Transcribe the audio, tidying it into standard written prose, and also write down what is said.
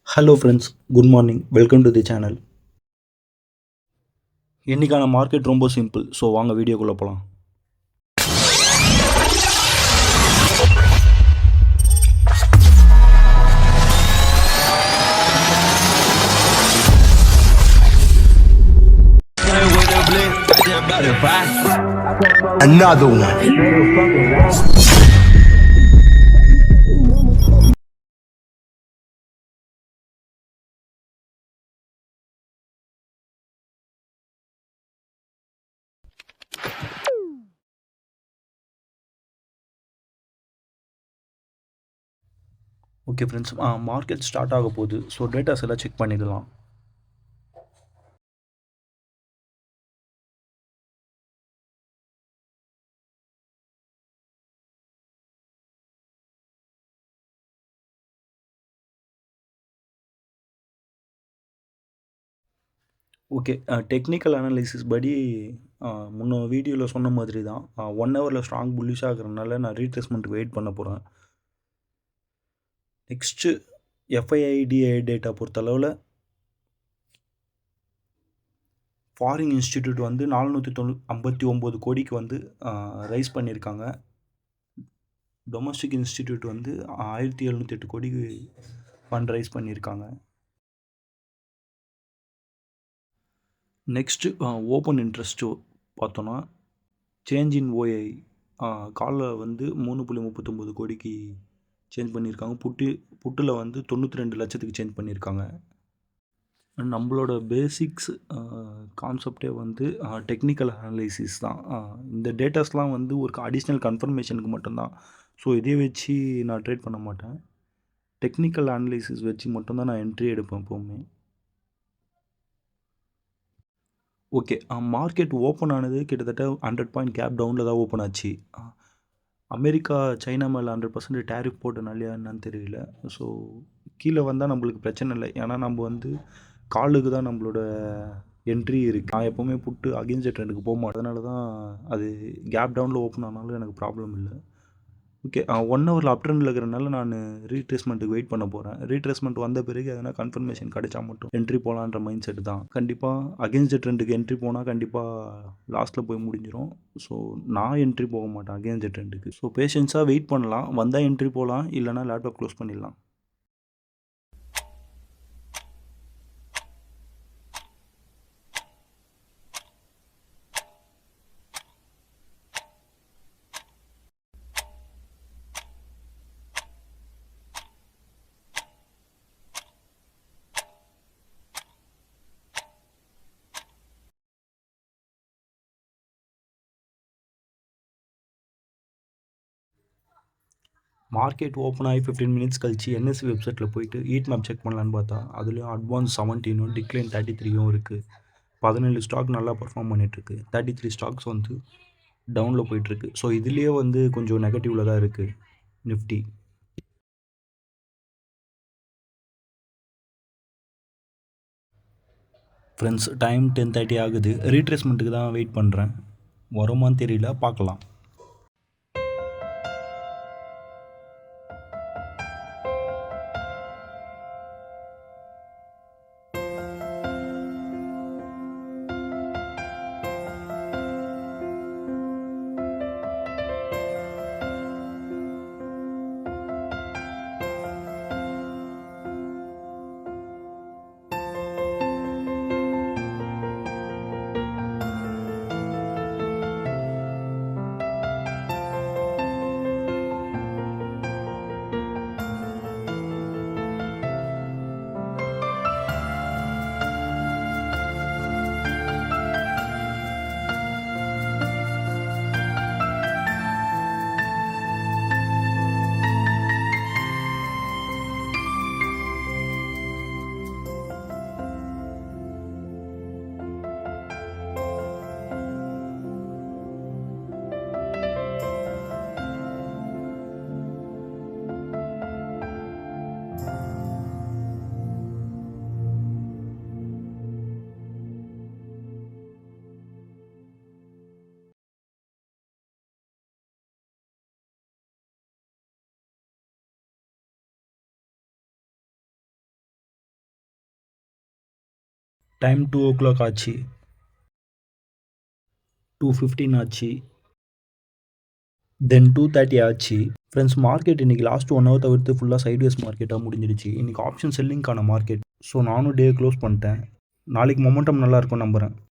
Hello friends, good morning. Welcome to the channel. இன்றைக்கான market ரொம்ப simple. So வாங்க வீடியோக்குள்ளே போகலாம். Another one. Okay friends, market start ஆக போகுது. ஸோ டேட்டாஸ் எல்லாம் செக் பண்ணிடலாம். ஓகே, டெக்னிக்கல் அனாலிசிஸ் படி முன்ன வீடியோவில் சொன்ன மாதிரி தான் 1 ஹவரில் ஸ்ட்ராங் புல்லிஷ் ஆகிறதுனால நான் ரீட்ரேஸ்மெண்ட்டுக்கு வெயிட் பண்ண போகிறேன். நெக்ஸ்ட்டு எஃப்ஐஐடிஐ டேட்டா பொறுத்தளவில் ஃபாரின் இன்ஸ்டிடியூட் வந்து 459 கோடிக்கு வந்து ரைஸ் பண்ணியிருக்காங்க. டொமஸ்டிக் இன்ஸ்டிடியூட் வந்து 1708 கோடிக்கு ஃபண்ட் ரைஸ் பண்ணியிருக்காங்க. நெக்ஸ்ட்டு ஓப்பன் இன்ட்ரெஸ்ட்டு பார்த்தோன்னா சேஞ்ச் இன் ஓஐ காலில் வந்து 3.39 கோடிக்கு சேஞ்ச் பண்ணியிருக்காங்க. புட்டில் வந்து 92 லட்சத்துக்கு சேஞ்ச் பண்ணியிருக்காங்க. நம்மளோட பேசிக்ஸ் கான்செப்டே வந்து டெக்னிக்கல் அனாலிசிஸ் தான். இந்த டேட்டாஸ்லாம் வந்து ஒரு அடிஷ்னல் கன்ஃபர்மேஷனுக்கு மட்டும்தான். ஸோ இதே வச்சு நான் ட்ரேட் பண்ண மாட்டேன். டெக்னிக்கல் அனாலிசிஸ் வச்சு மட்டும்தான் நான் என்ட்ரி எடுப்பேன் எப்போவுமே. ஓகே, மார்க்கெட் ஓப்பன் ஆனது கிட்டத்தட்ட 100 பாயிண்ட் கேப் டவுனில் தான் ஓப்பன் ஆச்சு. அமெரிக்கா சைனா மேலே 100% டேரிஃப் போட்டனாலையா என்னன்னு தெரியல. ஸோ கீழே வந்தால் நம்மளுக்கு பிரச்சனை இல்லை. ஏன்னா நம்ம வந்து காலுக்கு தான் நம்மளோட என்ட்ரி இருக்குது. நான் எப்போவுமே புட்டு அகெயின்ஸ்ட் ட்ரெண்டுக்கு போக மாட்டேன். அதனால தான் அது கேப் டவுனில் ஓப்பன் ஆனாலும் எனக்கு ப்ராப்ளம் இல்லை. ஓகே, 1 ஹவரில் அப் ட்ரெண்டில் இருக்கிறனால நான் ரீட்ரேஸ்மெண்ட்டுக்கு வெயிட் பண்ண போகிறேன். ரீட்ரேஸ்மெண்ட் வந்த பிறகு எதனா கன்ஃபர்மேஷன் கிடைச்சா மட்டும் என்ட்ரி போகலான்ற மைண்ட் செட் தான். கண்டிப்பாக அகெயின்ஸ்ட் ட்ரெண்டுக்கு என்ட்ரி போனால் கண்டிப்பாக லாஸ்ட்டில் போய் முடிஞ்சிடும். ஸோ நான் என்ட்ரி போக மாட்டேன் அகெயின்ஸ்ட் ட்ரெண்டுக்கு. ஸோ பேஷன்ஸாக வெயிட் பண்ணலாம். வந்தால் என்ட்ரி போகலாம், இல்லைனா லேப்டாப் க்ளோஸ் பண்ணிடலாம். மார்க்கெட் ஓப்பன் ஆகி 15 மினிட்ஸ் கழிச்சு என்எஸ்சி வெப்சைட்டில் போயிட்டு ஹீட் மேப் செக் பண்ணலான்னு பார்த்தா அதுலேயும் அட்வான்ஸ் 17 டிக்ளைன் 33 இருக்குது. 17 ஸ்டாக் நல்லா பர்ஃபார்ம் பண்ணிகிட்ருக்கு. 33 ஸ்டாக்ஸ் வந்து டவுனில் போயிட்டுருக்கு. ஸோ இதுலேயே வந்து கொஞ்சம் நெகட்டிவில் தான் இருக்குது நிஃப்டி. ஃப்ரெண்ட்ஸ், டைம் 10:30 ஆகுது. ரீட்ரேஸ்மெண்ட்டுக்கு தான் வெயிட் பண்ணுறேன். வருமான்னு தெரியல, பார்க்கலாம். டைம் 2:00 ஆச்சு. 2:15 ஆச்சு. தென் 2:30 ஆச்சு. ஃப்ரெண்ட்ஸ் மார்க்கெட் இன்னைக்கு லாஸ்ட் 1 ஹவர் தவிர்த்து ஃபுல்லாக சைட்வேஸ் மார்க்கெட்டாக முடிஞ்சிடுச்சு. இன்னைக்கு ஆப்ஷன் செல்லிங்கான மார்க்கெட். ஸோ நானும் டே க்ளோஸ் பண்ணிட்டேன். நாளைக்கு மொமெண்டம் நல்லா இருக்கும் நம்புகிறேன்.